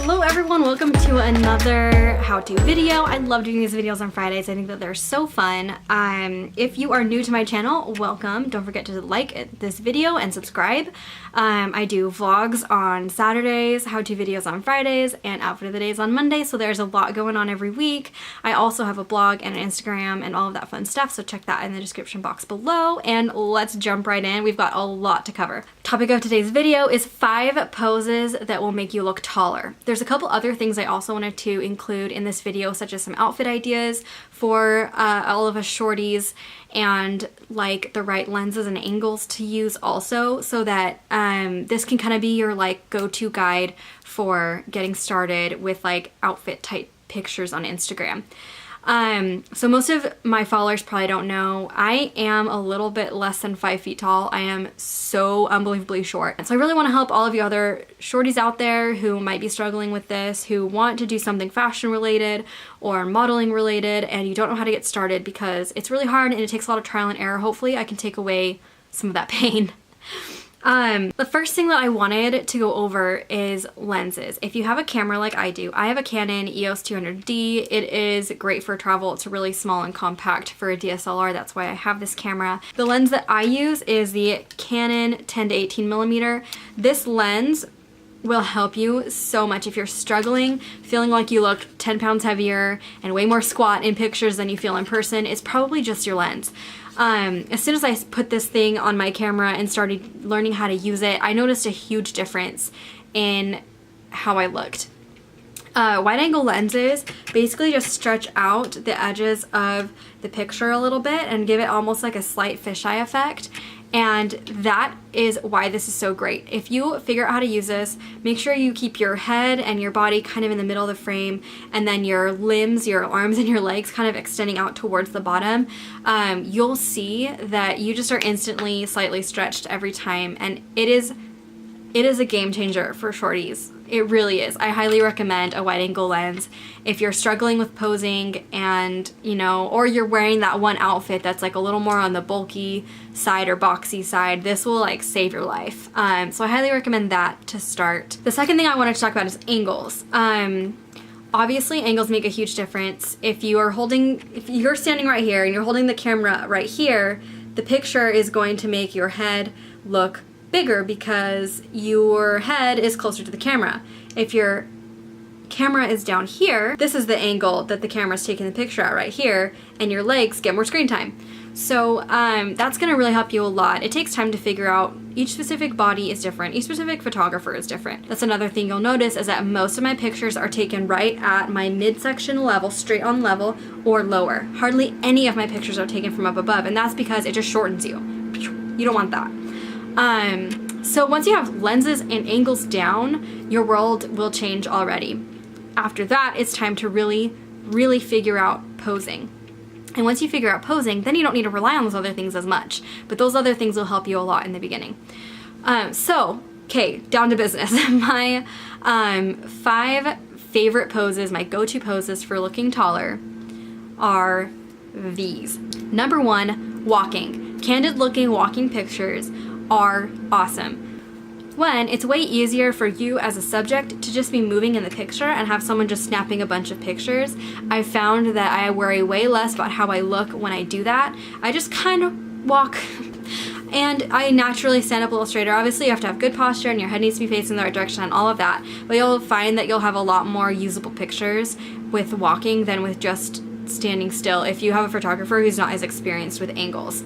Hello everyone, welcome to another how-to video. I love doing these videos on Fridays. I think that they're so fun. If you are new to my channel, welcome. Don't forget to like this video and subscribe. I do vlogs on Saturdays, how-to videos on Fridays, and outfit of the days on Monday, so there's a lot going on every week. I also have a blog and an Instagram and all of that fun stuff, so check that in the description box below, and let's jump right in. We've got a lot to cover. Topic of today's video is 5 poses that will make you look taller. There's a couple other things I also wanted to include in this video, such as some outfit ideas for all of us shorties, and like the right lenses and angles to use also, so that this can kind of be your like go-to guide for getting started with like outfit type pictures on Instagram. So most of my followers probably don't know, I am a little bit less than 5 feet tall. I am so unbelievably short. And so I really want to help all of you other shorties out there who might be struggling with this, who want to do something fashion related or modeling related, and you don't know how to get started because it's really hard and it takes a lot of trial and error. Hopefully I can take away some of that pain. The first thing that I wanted to go over is lenses. If you have a camera like I do, I have a Canon EOS 200D. It is great for travel. It's really small and compact for a DSLR. That's why I have this camera. The lens that I use is the Canon 10 to 18 millimeter. This lens will help you so much if you're struggling, feeling like you look 10 pounds heavier and way more squat in pictures than you feel in person. It's probably just your lens. As soon as I put this thing on my camera and started learning how to use it, I noticed a huge difference in how I looked. Wide angle lenses basically just stretch out the edges of the picture a little bit and give it almost like a slight fisheye effect. And that is why this is so great. If you figure out how to use this, make sure you keep your head and your body kind of in the middle of the frame, and then your limbs, your arms and your legs kind of extending out towards the bottom. You'll see that you just are instantly slightly stretched every time, and it is a game changer for shorties. It really is. I highly recommend a wide angle lens if you're struggling with posing and, you know, or you're wearing that one outfit that's like a little more on the bulky side or boxy side. This will like save your life. So I highly recommend that to start. The second thing I wanted to talk about is angles. Obviously angles make a huge difference. If you're standing right here and you're holding the camera right here, the picture is going to make your head look bigger because your head is closer to the camera. If your camera is down here, this is the angle that the camera is taking the picture at right here, and your legs get more screen time. So that's gonna really help you a lot. It takes time to figure out. Each specific body is different. Each specific photographer is different. That's another thing you'll notice, is that most of my pictures are taken right at my midsection level, straight on level, or lower. Hardly any of my pictures are taken from up above, and that's because it just shortens you. You don't want that. So once you have lenses and angles down, your world will change already. After that, it's time to really, really figure out posing. And once you figure out posing, then you don't need to rely on those other things as much. But those other things will help you a lot in the beginning. Okay, down to business. My 5 favorite poses, my go-to poses for looking taller are these. Number 1, walking. Candid looking walking pictures are awesome. When it's way easier for you as a subject to just be moving in the picture and have someone just snapping a bunch of pictures, I've found that I worry way less about how I look when I do that. I just kind of walk and I naturally stand up a little straighter. Obviously you have to have good posture and your head needs to be facing the right direction and all of that, but you'll find that you'll have a lot more usable pictures with walking than with just standing still if you have a photographer who's not as experienced with angles.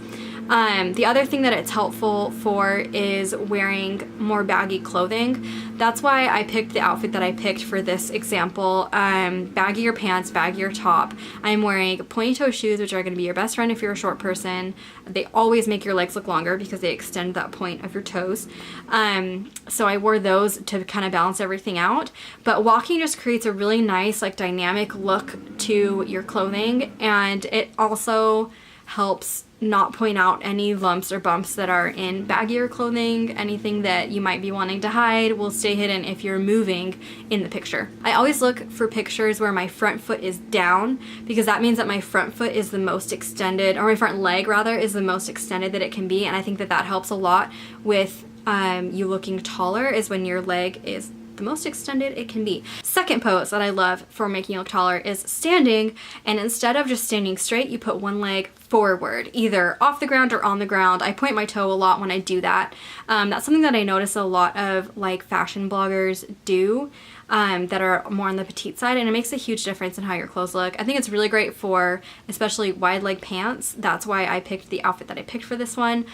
The other thing that it's helpful for is wearing more baggy clothing. That's why I picked the outfit that I picked for this example. Baggier pants, baggier top. I'm wearing pointy toe shoes, which are going to be your best friend if you're a short person. They always make your legs look longer because they extend that point of your toes. So I wore those to kind of balance everything out. But walking just creates a really nice, like, dynamic look to your clothing, and it also helps not point out any lumps or bumps that are in baggier clothing. Anything that you might be wanting to hide will stay hidden if you're moving in the picture. I always look for pictures where my front foot is down, because that means that my front foot is the most extended, or my front leg rather, is the most extended that it can be, and I think that that helps a lot with you looking taller, is when your leg is the most extended it can be. Second pose that I love for making you look taller is standing, and instead of just standing straight, you put one leg forward, either off the ground or on the ground. I point my toe a lot when I do that. That's something that I notice a lot of like fashion bloggers do. That are more on the petite side, and it makes a huge difference in how your clothes look. I think it's really great for especially wide leg pants. That's why I picked the outfit that I picked for this one,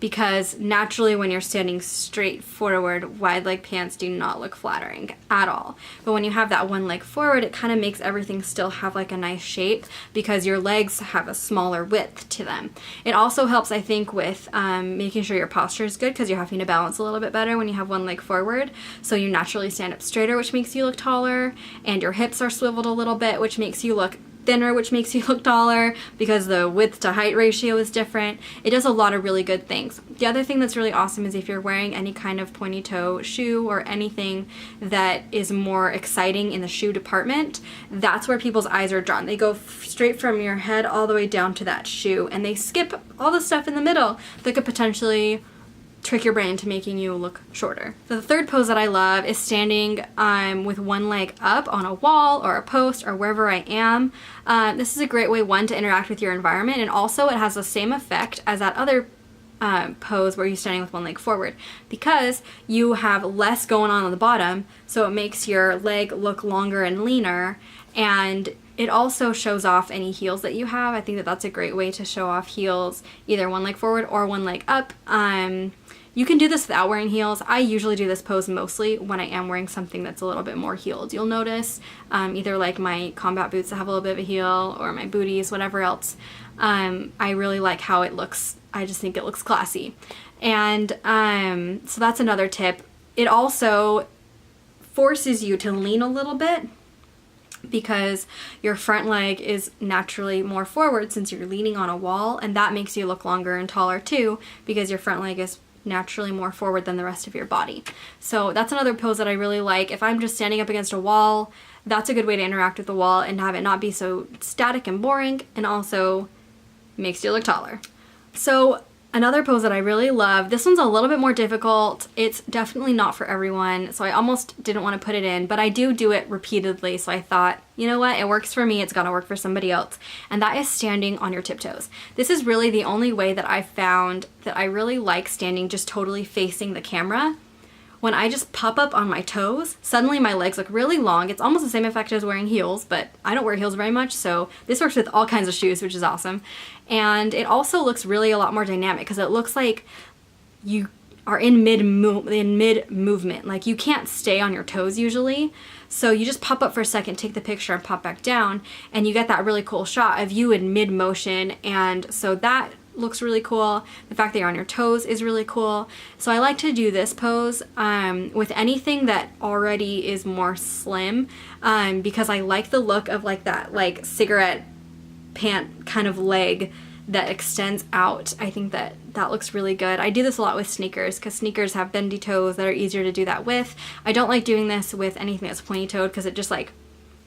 because naturally when you're standing straight forward, wide leg pants do not look flattering at all. But when you have that one leg forward, it kind of makes everything still have like a nice shape because your legs have a smaller width to them. It also helps, I think, with making sure your posture is good because you're having to balance a little bit better when you have one leg forward. So you naturally stand up straighter, which makes you look taller, and your hips are swiveled a little bit, which makes you look thinner, which makes you look taller because the width to height ratio is different. It does a lot of really good things. The other thing that's really awesome is if you're wearing any kind of pointy toe shoe or anything that is more exciting in the shoe department, that's where people's eyes are drawn. They go straight from your head all the way down to that shoe, and they skip all the stuff in the middle that could potentially trick your brain to making you look shorter. The third pose that I love is standing with one leg up on a wall or a post or wherever I am. This is a great way, one, to interact with your environment, and also it has the same effect as that other pose where you're standing with one leg forward, because you have less going on the bottom, so it makes your leg look longer and leaner, and it also shows off any heels that you have. I think that that's a great way to show off heels, either one leg forward or one leg up. You can do this without wearing heels. I usually do this pose mostly when I am wearing something that's a little bit more heeled. You'll notice either like my combat boots that have a little bit of a heel, or my booties, whatever else. I really like how it looks. I just think it looks classy. And so that's another tip. It also forces you to lean a little bit because your front leg is naturally more forward since you're leaning on a wall, and that makes you look longer and taller too because your front leg is naturally more forward than the rest of your body. So that's another pose that I really like. If I'm just standing up against a wall, that's a good way to interact with the wall and have it not be so static and boring, and also makes you look taller. So another pose that I really love, this one's a little bit more difficult. It's definitely not for everyone, so I almost didn't want to put it in, but I do it repeatedly, so I thought, you know what, it works for me, it's gotta work for somebody else, and that is standing on your tiptoes. This is really the only way that I found that I really like standing just totally facing the camera. When I just pop up on my toes, suddenly my legs look really long. It's almost the same effect as wearing heels, but I don't wear heels very much, so this works with all kinds of shoes, which is awesome. And it also looks really a lot more dynamic because it looks like you are in mid movement. Like you can't stay on your toes usually, so you just pop up for a second, take the picture, and pop back down, and you get that really cool shot of you in mid motion, and so that looks really cool. The fact that you're on your toes is really cool. So I like to do this pose with anything that already is more slim, because I like the look of like that like cigarette pant kind of leg that extends out. I think that that looks really good. I do this a lot with sneakers because sneakers have bendy toes that are easier to do that with. I don't like doing this with anything that's pointy toed because it just like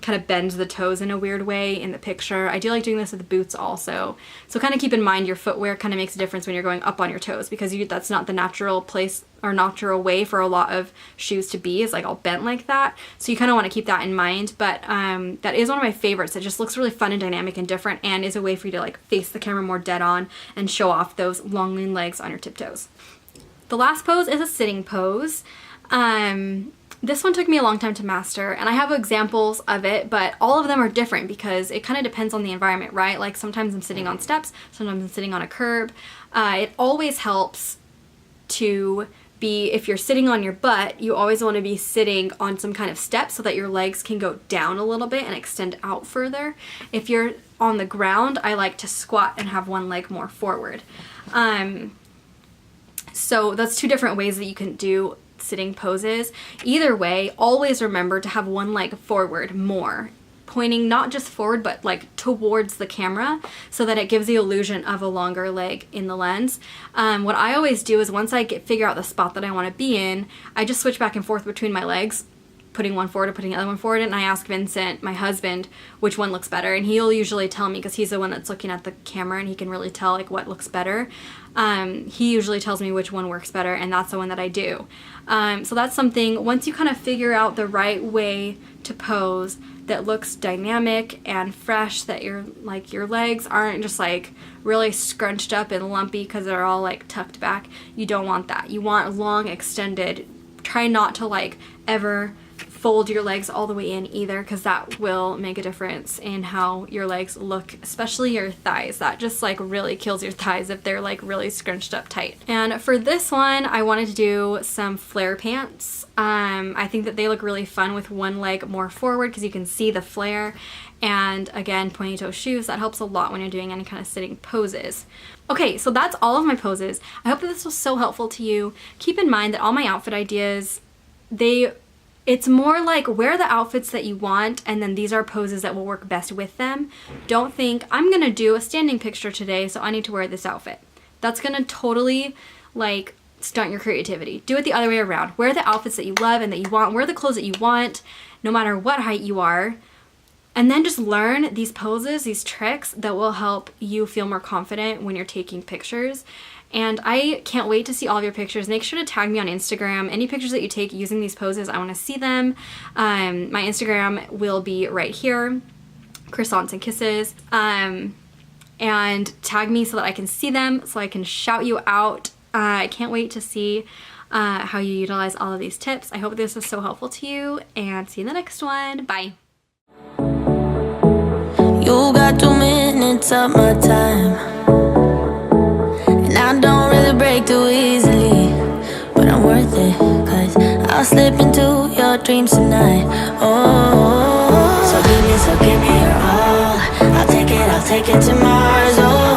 kind of bends the toes in a weird way in the picture. I do like doing this with the boots also. So kind of keep in mind your footwear kind of makes a difference when you're going up on your toes, because that's not the natural place or natural way for a lot of shoes to be, is like all bent like that. So you kind of want to keep that in mind. But that is one of my favorites. It just looks really fun and dynamic and different, and is a way for you to like face the camera more dead on and show off those long lean legs on your tiptoes. The last pose is a sitting pose. This one took me a long time to master, and I have examples of it, but all of them are different because it kind of depends on the environment, right? Like sometimes I'm sitting on steps, sometimes I'm sitting on a curb. It always helps to be, if you're sitting on your butt, you always want to be sitting on some kind of step so that your legs can go down a little bit and extend out further. If you're on the ground, I like to squat and have one leg more forward. So that's two different ways that you can do sitting poses. Either way, always remember to have one leg forward more, pointing not just forward but like towards the camera, so that it gives the illusion of a longer leg in the lens. What I always do is once I figure out the spot that I want to be in, I just switch back and forth between my legs putting one forward or putting the other one forward, and I ask Vincent, my husband, which one looks better, and he'll usually tell me because he's the one that's looking at the camera and he can really tell like what looks better. He usually tells me which one works better, and that's the one that I do. So that's something, once you kind of figure out the right way to pose that looks dynamic and fresh, that your legs aren't just like really scrunched up and lumpy because they're all like tucked back. You don't want that. You want long, extended. Try not to like ever fold your legs all the way in either, because that will make a difference in how your legs look, especially your thighs. That just like really kills your thighs if they're like really scrunched up tight. And for this one, I wanted to do some flare pants. I think that they look really fun with one leg more forward because you can see the flare. And again, pointy toe shoes, that helps a lot when you're doing any kind of sitting poses. Okay, so that's all of my poses. I hope that this was so helpful to you. Keep in mind that all my outfit ideas, it's more like wear the outfits that you want, and then these are poses that will work best with them. Don't think, I'm gonna do a standing picture today, so I need to wear this outfit. That's gonna totally like stunt your creativity. Do it the other way around. Wear the outfits that you love and that you want. Wear the clothes that you want, no matter what height you are. And then just learn these poses, these tricks that will help you feel more confident when you're taking pictures. And I can't wait to see all of your pictures. Make sure to tag me on Instagram. Any pictures that you take using these poses, I want to see them. My Instagram will be right here, croissants and kisses. And tag me so that I can see them, so I can shout you out. I can't wait to see how you utilize all of these tips. I hope this was so helpful to you, and see you in the next one. Bye. You got 2 minutes of my time, and I don't really break too easily, but I'm worth it, cause I'll slip into your dreams tonight. Oh, so give me your all. I'll take it to Mars. Oh,